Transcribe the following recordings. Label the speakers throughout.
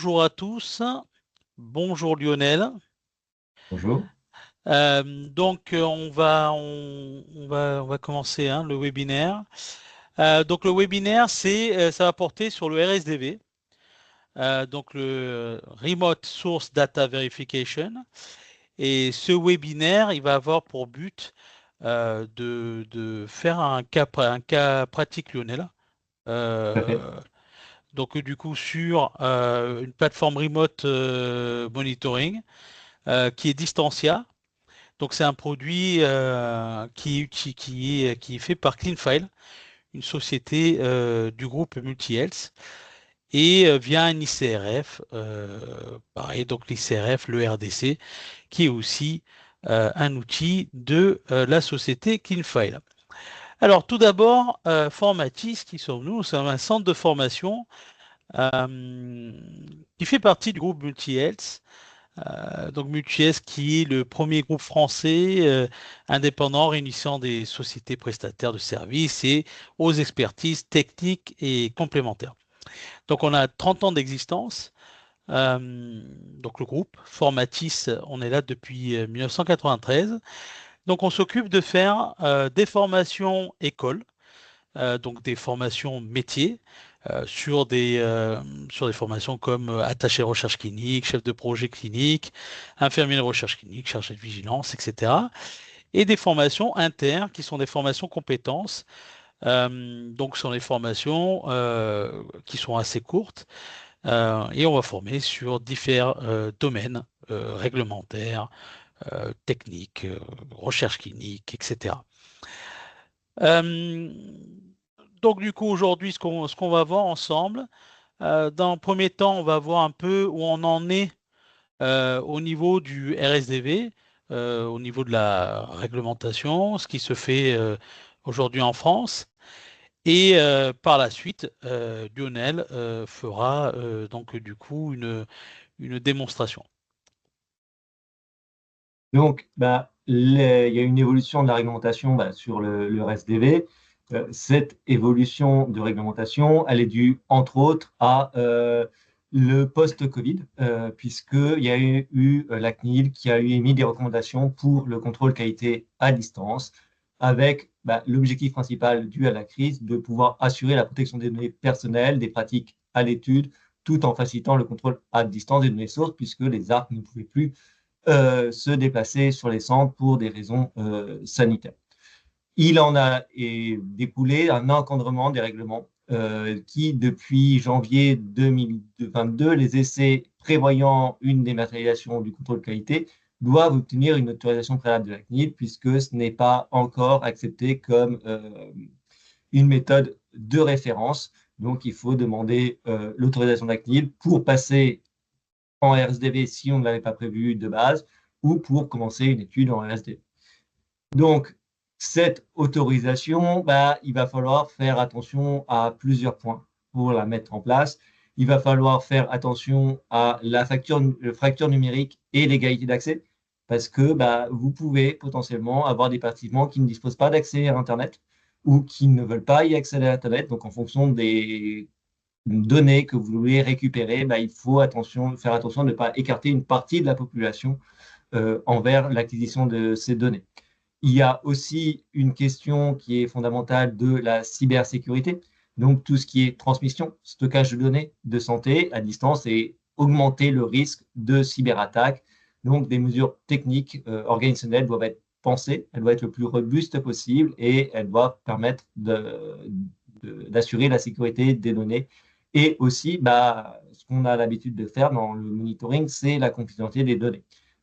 Speaker 1: bonjour à tous. Bonjour Lionel.
Speaker 2: Bonjour.
Speaker 1: On va commencer le webinaire. Donc le webinaire, ça va porter sur le RSDV, donc le Remote Source Data Verification. Et ce webinaire, il va avoir pour but de faire un cas pratique, Lionel.
Speaker 2: Tout à fait.
Speaker 1: Euh, donc du coup sur une plateforme remote monitoring qui est Distancia. Donc c'est un produit qui est fait par CleanFile, une société du groupe Multi-Health, et via un ICRF, pareil, donc l'ICRF, le RDC, qui est aussi un outil de la société CleanFile. Alors tout d'abord, Formatis, qui sommes-nous? Nous sommes un centre de formation qui fait partie du groupe Multi-Health. Donc Multi-Health qui est le premier groupe français indépendant réunissant des sociétés prestataires de services et aux expertises techniques et complémentaires. Donc on a 30 ans d'existence. Donc le groupe Formatis, on est là depuis 1993. Donc on s'occupe de faire des formations écoles, donc des formations métiers sur des formations comme attaché de recherche clinique, chef de projet clinique, infirmier de recherche clinique, chargé de vigilance, etc. Et des formations internes qui sont des formations compétences. Donc, ce sont des formations qui sont assez courtes et on va former sur différents domaines réglementaires, techniques, recherche clinique, etc. Euh, donc, du coup, aujourd'hui, ce qu'on va voir ensemble, dans le premier temps, on va voir un peu où on en est au niveau du RSDV, au niveau de la réglementation, ce qui se fait aujourd'hui en France. Et par la suite, Lionel fera donc du coup une démonstration.
Speaker 2: Donc, il y a une évolution de la réglementation sur le RSDV. Cette évolution de réglementation, elle est due, entre autres, à le post-Covid, puisqu'il y a eu la CNIL qui a émis des recommandations pour le contrôle qualité à distance, avec l'objectif principal dû à la crise de pouvoir assurer la protection des données personnelles, des pratiques à l'étude, tout en facilitant le contrôle à distance des données sources, puisque les ARC ne pouvaient plus se déplacer sur les centres pour des raisons sanitaires. Il en a découlé un encadrement des règlements qui, depuis janvier 2022, les essais prévoyant une dématérialisation du contrôle de qualité doivent obtenir une autorisation préalable de la CNIL puisque ce n'est pas encore accepté comme une méthode de référence. Donc, il faut demander l'autorisation de la CNIL pour passer en RSDV si on ne l'avait pas prévu de base, ou pour commencer une étude en RSDV. Donc, cette autorisation, il va falloir faire attention à plusieurs points pour la mettre en place. Il va falloir faire attention à la fracture numérique et l'égalité d'accès, parce que vous pouvez potentiellement avoir des participants qui ne disposent pas d'accès à Internet ou qui ne veulent pas y accéder à Internet. Donc, en fonction des données que vous voulez récupérer, il faut faire attention de ne pas écarter une partie de la population envers l'acquisition de ces données. Il y a aussi une question qui est fondamentale de la cybersécurité, donc tout ce qui est transmission, stockage de données de santé à distance et augmenter le risque de cyberattaque. Donc des mesures techniques, organisationnelles doivent être pensées, elles doivent être le plus robustes possible et elles doivent permettre d'assurer la sécurité des données. Et aussi, ce qu'on a l'habitude de faire dans le monitoring, c'est la confidentialité des données.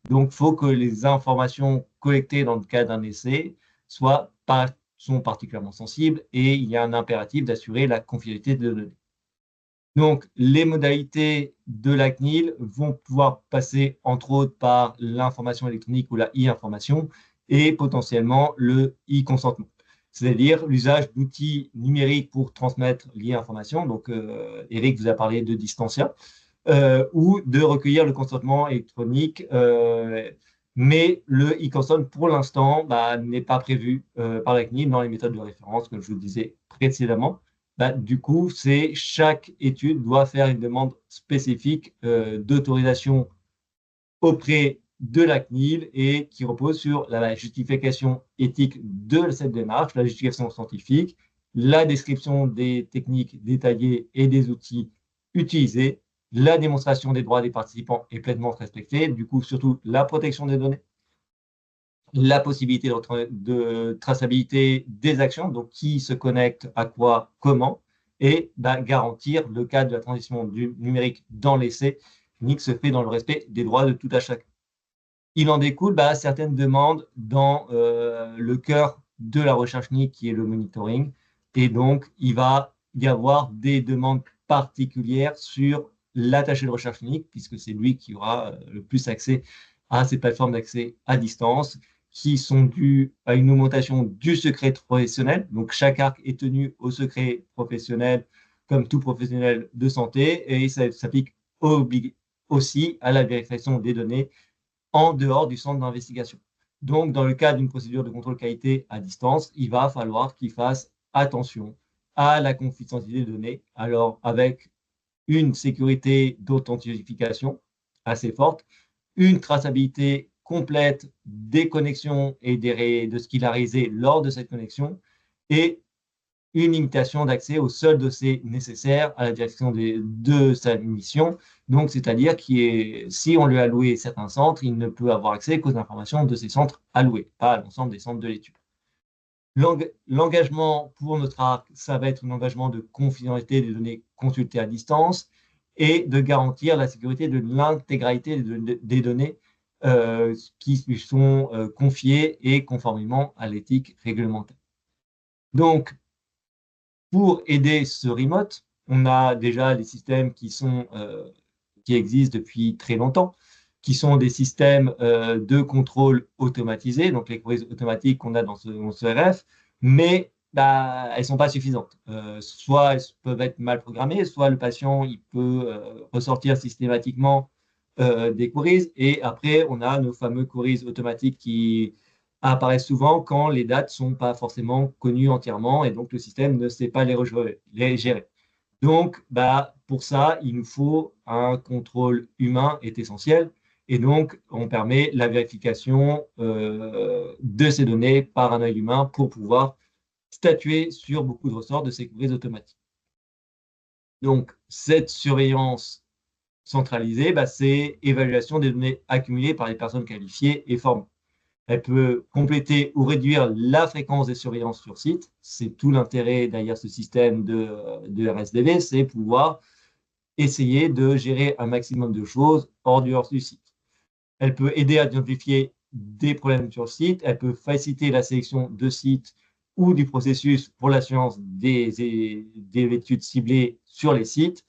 Speaker 2: Donc, il faut que les informations collectées dans le cadre d'un essai sont particulièrement sensibles et il y a un impératif d'assurer la confidentialité des données. Donc, les modalités de la CNIL vont pouvoir passer, entre autres, par l'information électronique ou la e-information et potentiellement le e-consentement, c'est-à-dire l'usage d'outils numériques pour transmettre l'e-information. Donc, Eric vous a parlé de Distancia, ou de recueillir le consentement électronique. Mais le e-consent, pour l'instant, n'est pas prévu par la CNIL dans les méthodes de référence, comme je vous le disais précédemment. du coup, chaque étude doit faire une demande spécifique d'autorisation auprès de la CNIL et qui repose sur la justification éthique de cette démarche, la justification scientifique, la description des techniques détaillées et des outils utilisés, la démonstration des droits des participants est pleinement respectée, du coup surtout la protection des données, la possibilité de traçabilité des actions, donc qui se connecte à quoi, comment, et garantir le cadre de la transition du numérique dans l'essai, qui se fait dans le respect des droits de tout à chacun. Il en découle certaines demandes dans le cœur de la recherche NIC qui est le monitoring. Et donc, il va y avoir des demandes particulières sur l'attaché de recherche NIC, puisque c'est lui qui aura le plus accès à ces plateformes d'accès à distance, qui sont dues à une augmentation du secret professionnel. Donc, chaque arc est tenu au secret professionnel, comme tout professionnel de santé, et ça s'applique aussi à la vérification des données en dehors du centre d'investigation. Donc, dans le cadre d'une procédure de contrôle qualité à distance, il va falloir qu'il fasse attention à la confidentialité des données, alors avec une sécurité d'authentification assez forte, une traçabilité complète des connexions et de ce qu'il a réalisé lors de cette connexion, et une limitation d'accès aux seuls dossiers nécessaires à la direction de sa mission. Donc, c'est-à-dire que si on lui a alloué certains centres, il ne peut avoir accès qu'aux informations de ces centres alloués, pas à l'ensemble des centres de l'étude. L'engagement pour notre arc, ça va être un engagement de confidentialité des données consultées à distance et de garantir la sécurité de l'intégralité des données qui lui sont confiées et conformément à l'éthique réglementaire. Donc, pour aider ce remote, on a déjà des systèmes qui existent depuis très longtemps, qui sont des systèmes de contrôle automatisé, donc les queries automatiques qu'on a dans ce RF, mais elles ne sont pas suffisantes. Soit elles peuvent être mal programmées, soit le patient il peut ressortir systématiquement des queries, et après on a nos fameux queries automatiques qui apparaissent souvent quand les dates ne sont pas forcément connues entièrement et donc le système ne sait pas les gérer. Donc, pour ça, il nous faut un contrôle humain est essentiel. Et donc, on permet la vérification de ces données par un œil humain pour pouvoir statuer sur beaucoup de ressorts de sécurité automatique. Donc, cette surveillance centralisée, c'est évaluation des données accumulées par les personnes qualifiées et formées. Elle peut compléter ou réduire la fréquence des surveillances sur site. C'est tout l'intérêt derrière ce système de RSDV, c'est pouvoir essayer de gérer un maximum de choses hors du site. Elle peut aider à identifier des problèmes sur site. Elle peut faciliter la sélection de sites ou du processus pour l'assurance des études ciblées sur les sites.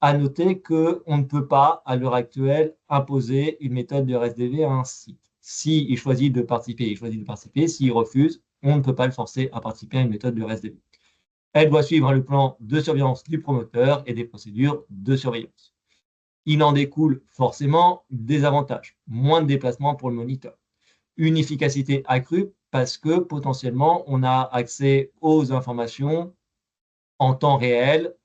Speaker 2: À noter qu'on ne peut pas, à l'heure actuelle, imposer une méthode de RSDV à un site. S'il choisit de participer, il choisit de participer. S'il refuse, on ne peut pas le forcer à participer à une méthode de RSDV. Elle doit suivre le plan de surveillance du promoteur et des procédures de surveillance. Il en découle forcément des avantages. Moins de déplacements pour le moniteur. Une efficacité accrue parce que potentiellement, on a accès aux informations en temps réel,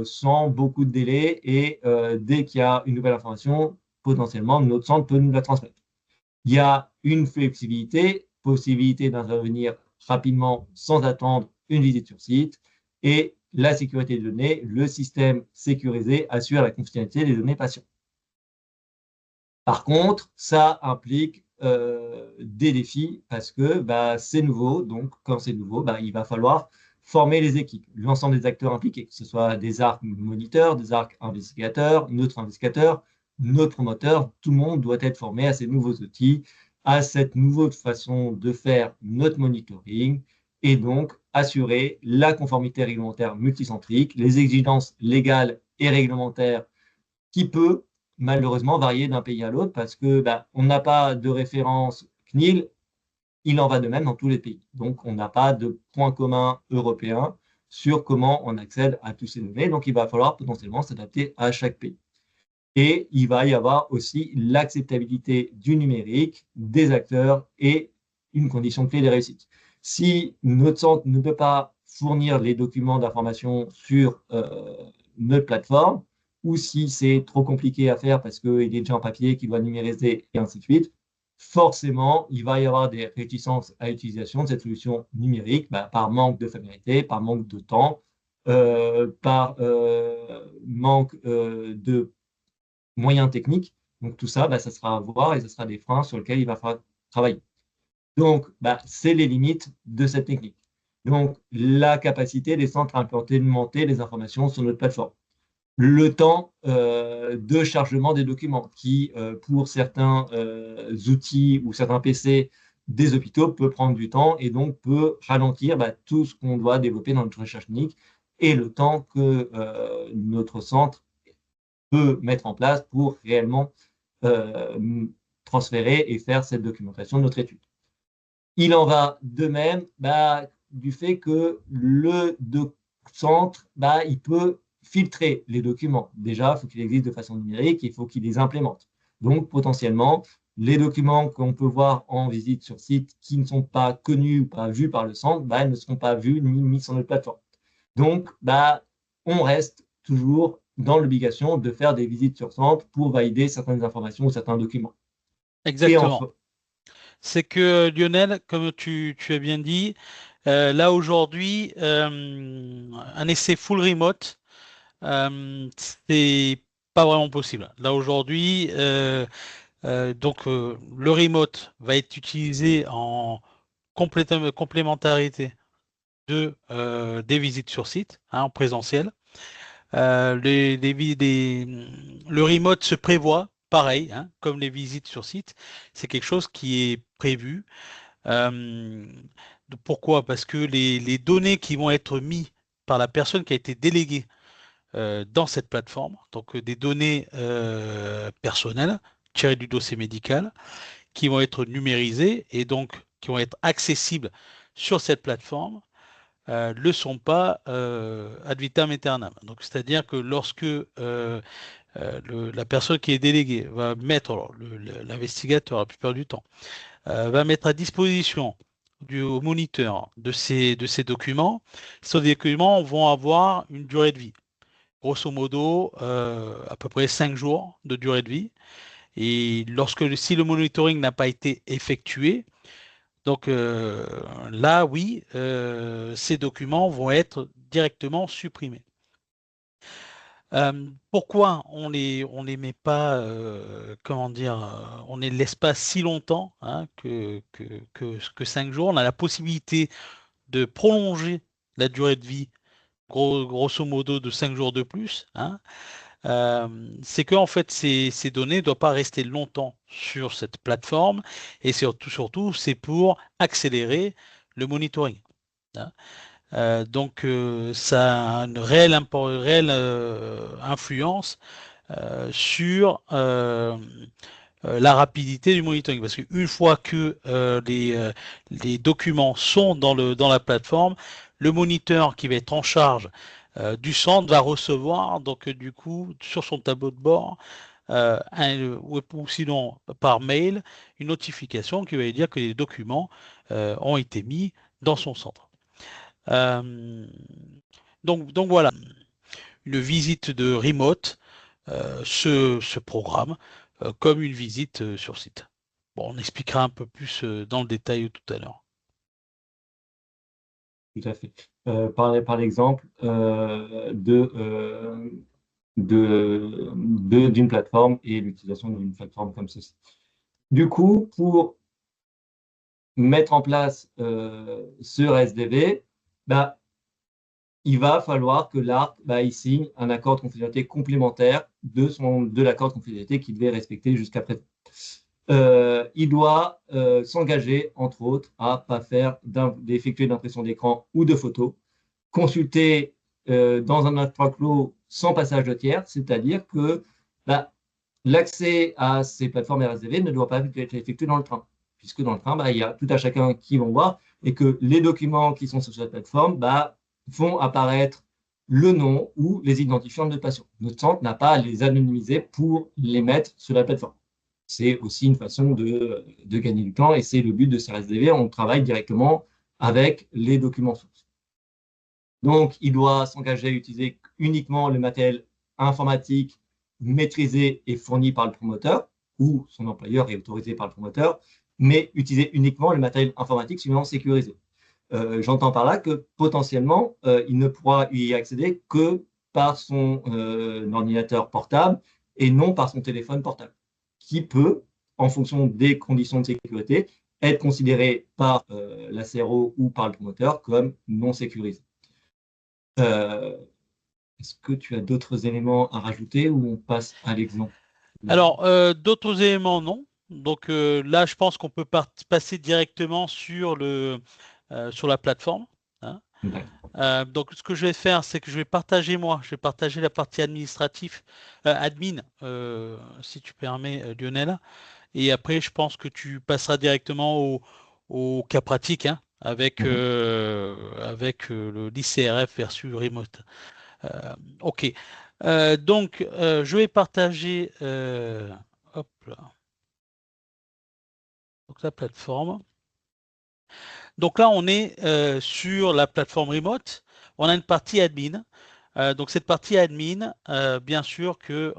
Speaker 2: sans beaucoup de délai, et dès qu'il y a une nouvelle information, potentiellement, notre centre peut nous la transmettre. Il y a une flexibilité, possibilité d'intervenir rapidement sans attendre une visite sur site, et la sécurité des données, le système sécurisé assure la confidentialité des données patients. Par contre, ça implique des défis parce que c'est nouveau, donc quand c'est nouveau, il va falloir former les équipes, l'ensemble des acteurs impliqués, que ce soit des arcs moniteurs, des arcs investigateurs, notre promoteur, tout le monde doit être formé à ces nouveaux outils, à cette nouvelle façon de faire notre monitoring, et donc assurer la conformité réglementaire multicentrique, les exigences légales et réglementaires qui peut malheureusement varier d'un pays à l'autre parce que on n'a pas de référence CNIL. Il en va de même dans tous les pays. Donc, on n'a pas de point commun européen sur comment on accède à toutes ces données. Donc, il va falloir potentiellement s'adapter à chaque pays. Et il va y avoir aussi l'acceptabilité du numérique, des acteurs et une condition clé de réussite. Si notre centre ne peut pas fournir les documents d'information sur notre plateforme, ou si c'est trop compliqué à faire parce qu'il est déjà en papier, qu'il doit numériser et ainsi de suite, forcément, il va y avoir des réticences à l'utilisation de cette solution numérique par manque de familiarité, par manque de temps, par manque de moyens techniques. Donc tout ça, ça sera à voir et ce sera des freins sur lesquels il va falloir travailler. Donc, c'est les limites de cette technique. Donc, la capacité des centres à implémenter les informations sur notre plateforme. Le temps de chargement des documents qui, pour certains outils ou certains PC des hôpitaux, peut prendre du temps et donc peut ralentir tout ce qu'on doit développer dans notre recherche clinique et le temps que notre centre peut mettre en place pour réellement transférer et faire cette documentation de notre étude. Il en va de même du fait que le centre, il peut filtrer les documents. Déjà, il faut qu'il existe de façon numérique, il faut qu'il les implémente. Donc, potentiellement, les documents qu'on peut voir en visite sur site qui ne sont pas connus ou pas vus par le centre, ne seront pas vus ni mis sur notre plateforme. Donc, on reste toujours dans l'obligation de faire des visites sur centre pour valider certaines informations ou certains documents.
Speaker 1: Exactement. C'est que Lionel, comme tu as bien dit, là aujourd'hui, un essai full remote, c'est pas vraiment possible. Là aujourd'hui, le remote va être utilisé en complémentarité des visites sur site, en présentiel. Le remote se prévoit, pareil, comme les visites sur site. C'est quelque chose qui est prévu. Euh, Pourquoi? Parce que les données qui vont être mises par la personne qui a été déléguée dans cette plateforme, donc des données personnelles tirées du dossier médical, qui vont être numérisées et donc qui vont être accessibles sur cette plateforme, ne sont pas ad vitam aeternam. Donc, c'est-à-dire que lorsque la personne qui est déléguée va mettre, l'investigateur, la plupart du temps, va mettre à disposition au moniteur de ces documents, ces documents vont avoir une durée de vie. Grosso modo, à peu près 5 jours de durée de vie. Et si le monitoring n'a pas été effectué, donc là, oui, ces documents vont être directement supprimés. Pourquoi on les met pas, comment dire, on ne les laisse pas si longtemps que 5 jours? On a la possibilité de prolonger la durée de vie, grosso modo, de 5 jours de plus. C'est que en fait, ces données ne doivent pas rester longtemps sur cette plateforme et surtout, c'est pour accélérer le monitoring. Donc, ça a une réelle influence sur la rapidité du monitoring. Parce qu'une fois que les documents sont dans la plateforme, le moniteur qui va être en charge du centre va recevoir, donc du coup, sur son tableau de bord, ou sinon par mail, une notification qui va lui dire que les documents ont été mis dans son centre. Euh, donc voilà, une visite de remote se programme comme une visite sur site. Bon, on expliquera un peu plus dans le détail tout à l'heure.
Speaker 2: Tout à fait. Par l'exemple d'une plateforme et l'utilisation d'une plateforme comme ceci. Du coup, pour mettre en place ce RSDV, il va falloir que l'ARC il signe un accord de confidentialité complémentaire de l'accord de confidentialité qu'il devait respecter jusqu'à présent. Il doit s'engager, entre autres, à pas faire d'effectuer d'impression d'écran ou de photos, consulter dans un endroit clos sans passage de tiers, c'est-à-dire que l'accès à ces plateformes RSDV ne doit pas être effectué dans le train, puisque dans le train, il y a tout à chacun qui vont voir et que les documents qui sont sur cette plateforme vont apparaître le nom ou les identifiants de patients. Notre centre n'a pas à les anonymiser pour les mettre sur la plateforme. C'est aussi une façon de gagner du temps et c'est le but de CRSDV. On travaille directement avec les documents sources. Donc, il doit s'engager à utiliser uniquement le matériel informatique maîtrisé et fourni par le promoteur, ou son employeur est autorisé par le promoteur, mais utiliser uniquement le matériel informatique suffisamment sécurisé. J'entends par là que potentiellement, il ne pourra y accéder que par son ordinateur portable et non par son téléphone portable, qui peut, en fonction des conditions de sécurité, être considéré par la CRO ou par le promoteur comme non sécurisé. Euh, Est-ce que tu as d'autres éléments à rajouter ou on passe à l'exemple?
Speaker 1: Alors, d'autres éléments, non. Donc là, je pense qu'on peut passer directement sur la plateforme, hein.
Speaker 2: D'accord.
Speaker 1: Donc, ce que je vais faire, c'est que je vais partager la partie administrative, admin, si tu permets, Lionel. Et après, je pense que tu passeras directement au cas pratique, hein,
Speaker 2: Mhm.
Speaker 1: avec l'ICRF versus Remote. Ok. Donc, je vais partager hop là, donc la plateforme. Donc là, on est sur la plateforme Remote. On a une partie admin. Donc cette partie admin, bien sûr que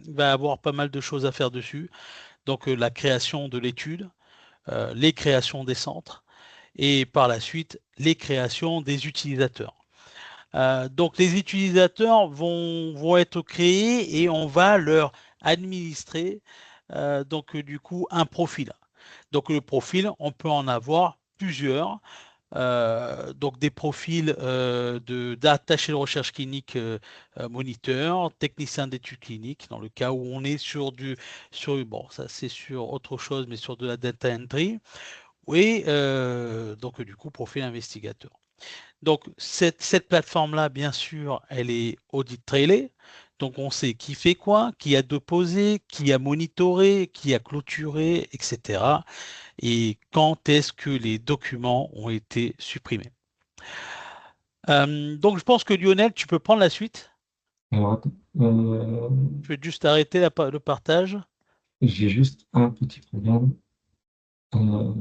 Speaker 1: il va y avoir pas mal de choses à faire dessus. Donc la création de l'étude, les créations des centres et par la suite les créations des utilisateurs. Donc les utilisateurs vont être créés et on va leur administrer donc du coup un profil. Donc le profil, on peut en avoir plusieurs. Donc des profils d'attaché de recherche clinique moniteur, technicien d'études cliniques, dans le cas où on est bon, ça c'est sur autre chose, mais sur de la data entry, oui, donc du coup profil investigateur. Donc cette plateforme-là, bien sûr, elle est audit trailée. Donc on sait qui fait quoi, qui a déposé, qui a monitoré, qui a clôturé, etc. Et quand est-ce que les documents ont été supprimés. Donc je pense que Lionel, tu peux prendre la suite.
Speaker 2: Alors, attends.
Speaker 1: Je vais juste arrêter le partage.
Speaker 2: J'ai juste un petit problème. Euh,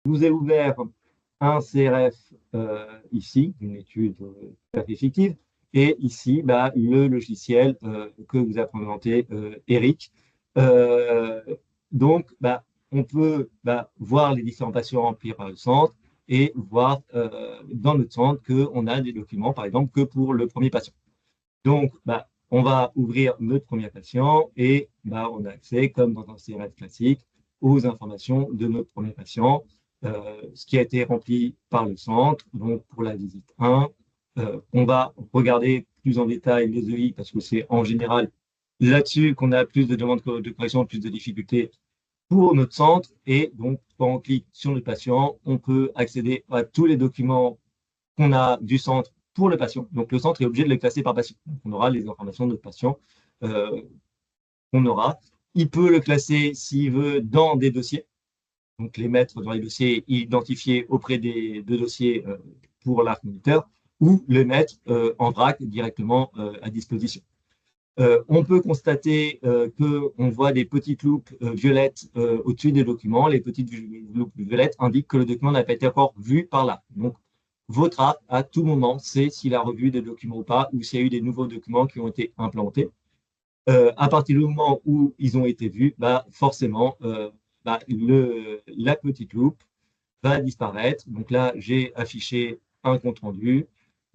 Speaker 2: je vous ai ouvert un CRF ici, une étude tout à fait fictive, et ici, bah, le logiciel que vous a présenté Eric. Euh, donc, bah, on peut voir les différents patients remplis par le centre et voir dans notre centre qu'on a des documents, par exemple, que pour le premier patient. Donc, bah, on va ouvrir notre premier patient et bah, on a accès, comme dans un CRF classique, aux informations de notre premier patient, ce qui a été rempli par le centre. Donc, pour la visite 1, on va regarder plus en détail les EI parce que c'est en général là-dessus qu'on a plus de demandes de correction, plus de difficultés pour notre centre. Et donc, quand on clique sur notre patient, on peut accéder à tous les documents qu'on a du centre pour le patient. Donc, le centre est obligé de les classer par patient. Donc, on aura les informations de notre patient euh, qu'on aura. Il peut le classer, s'il veut, dans des dossiers. Donc, les mettre dans les dossiers identifiés auprès des deux dossiers pour l'arc moniteur ou le mettre en vrac directement à disposition. On peut constater qu'on voit des petites loupes violettes au-dessus des documents. Les petites loupes violettes indiquent que le document n'a pas été encore vu par là. Donc, votre app, à tout moment, sait s'il a revu des documents ou pas, ou s'il y a eu des nouveaux documents qui ont été implantés. À partir du moment où ils ont été vus, bah, forcément, la petite loupe va disparaître. Donc là, j'ai affiché un compte rendu.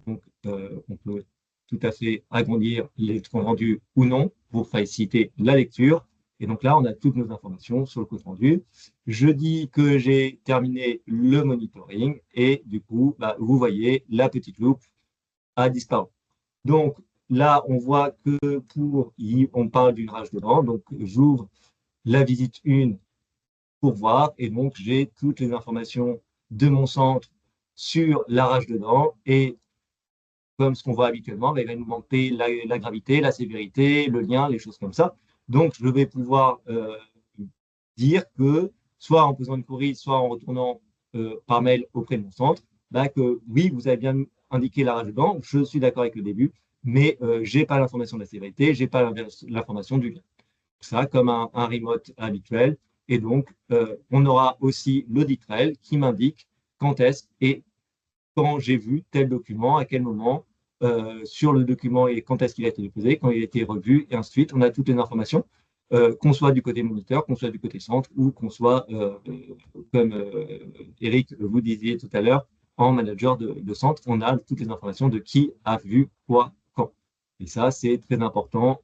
Speaker 2: Donc, on peut tout à fait agrandir les comptes rendus ou non pour faciliter la lecture. Et donc là, on a toutes nos informations sur le compte rendu. Je dis que j'ai terminé le monitoring et du coup, bah, vous voyez, la petite loupe a disparu. Donc là, on voit que on parle d'une rage de dents. Donc, j'ouvre la visite 1 pour voir. Et donc, j'ai toutes les informations de mon centre sur la rage de dents. Et comme ce qu'on voit habituellement, il va nous manquer la gravité, la sévérité, le lien, les choses comme ça. Donc, je vais pouvoir dire que, soit en posant une query, soit en retournant par mail auprès de mon centre, bah, que oui, vous avez bien indiqué la rage de dents, je suis d'accord avec le début, mais je n'ai pas l'information de la sévérité, je n'ai pas l'information du lien. Ça, comme un remote habituel. Et donc, on aura aussi l'audit trail qui m'indique quand est-ce et quand j'ai vu tel document, à quel moment, sur le document et quand est-ce qu'il a été déposé, quand il a été revu, et ainsi de suite. On a toutes les informations, qu'on soit du côté moniteur, qu'on soit du côté centre, ou qu'on soit, comme Eric, vous disiez tout à l'heure, en manager de centre, on a toutes les informations de qui a vu quoi, quand. Et ça, c'est très important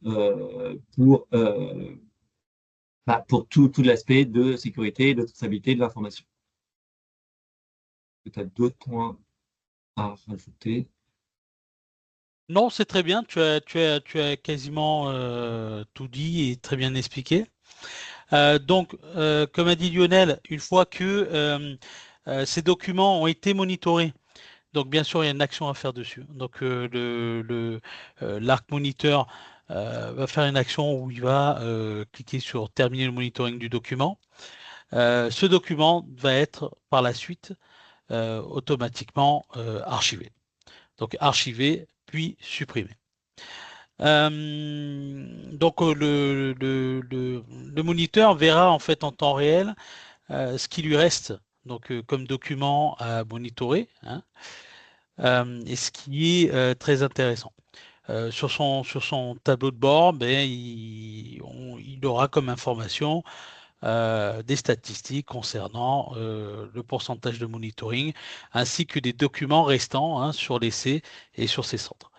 Speaker 2: pour tout l'aspect de sécurité et de traçabilité de l'information. Peut-être d'autres points à rajouter.
Speaker 1: Non, c'est très bien. Tu as quasiment tout dit et très bien expliqué. Donc, comme a dit Lionel, une fois que ces documents ont été monitorés, donc bien sûr, il y a une action à faire dessus. Donc, l'ARC Monitor va faire une action où il va cliquer sur terminer le monitoring du document. Ce document va être par la suite automatiquement archivé. Donc, archivé puis supprimé. Donc le moniteur verra en fait en temps réel ce qui lui reste donc comme document à monitorer, hein, et ce qui est très intéressant. Sur son tableau de bord, ben, il aura comme information des statistiques concernant le pourcentage de monitoring ainsi que des documents restants, hein, sur l'essai et sur ses centres.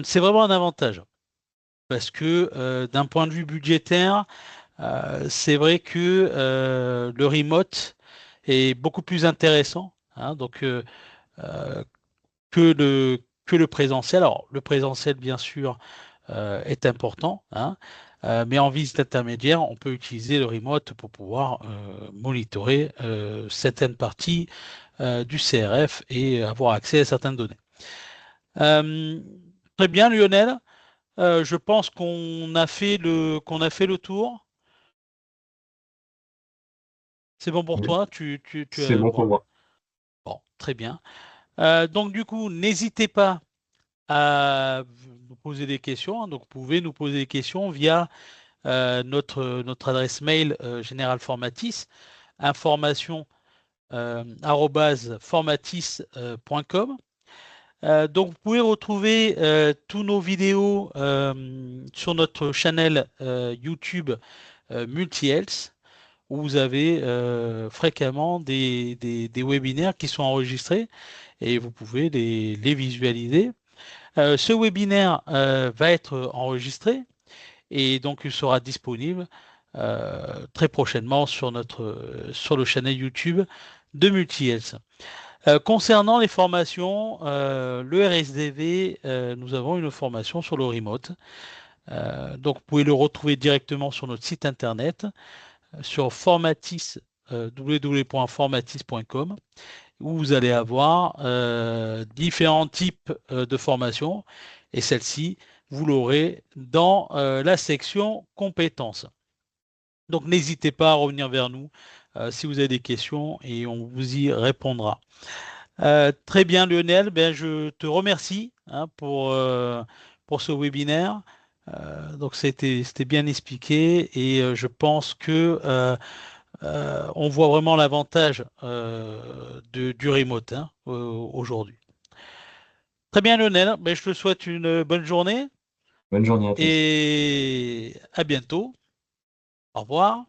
Speaker 1: C'est vraiment un avantage parce que d'un point de vue budgétaire, c'est vrai que le remote est beaucoup plus intéressant, hein, donc euh, que le présentiel. Alors le présentiel, bien sûr, est important, hein, mais en visite intermédiaire, on peut utiliser le remote pour pouvoir monitorer certaines parties du CRF et avoir accès à certaines données. Euh, Très bien, Lionel. Je pense qu'on a fait le tour. C'est bon pour
Speaker 2: Oui,
Speaker 1: toi?
Speaker 2: c'est bon pour
Speaker 1: Bon,
Speaker 2: moi.
Speaker 1: bon, très bien. Donc du coup, n'hésitez pas à nous poser des questions, hein. Donc vous pouvez nous poser des questions via notre adresse mail Général Formatis, information @formatis.com. Donc vous pouvez retrouver tous nos vidéos sur notre channel YouTube Multi-Health, où vous avez fréquemment des webinaires qui sont enregistrés et vous pouvez les visualiser. Ce webinaire va être enregistré et donc il sera disponible très prochainement sur le channel YouTube de Multi-Health. Concernant les formations, le RSDV, nous avons une formation sur le remote. Donc vous pouvez le retrouver directement sur notre site internet, sur Formatis, www.formatis.com, où vous allez avoir différents types de formations, et celle-ci, vous l'aurez dans la section compétences. Donc n'hésitez pas à revenir vers nous si vous avez des questions et on vous y répondra. Très bien, Lionel, ben, je te remercie, hein, pour ce webinaire. Donc c'était bien expliqué et je pense que on voit vraiment l'avantage du remote, hein, aujourd'hui. Très bien, Lionel. Ben, je te souhaite une bonne journée
Speaker 2: Bonne journée à tous.
Speaker 1: et à bientôt. Au revoir.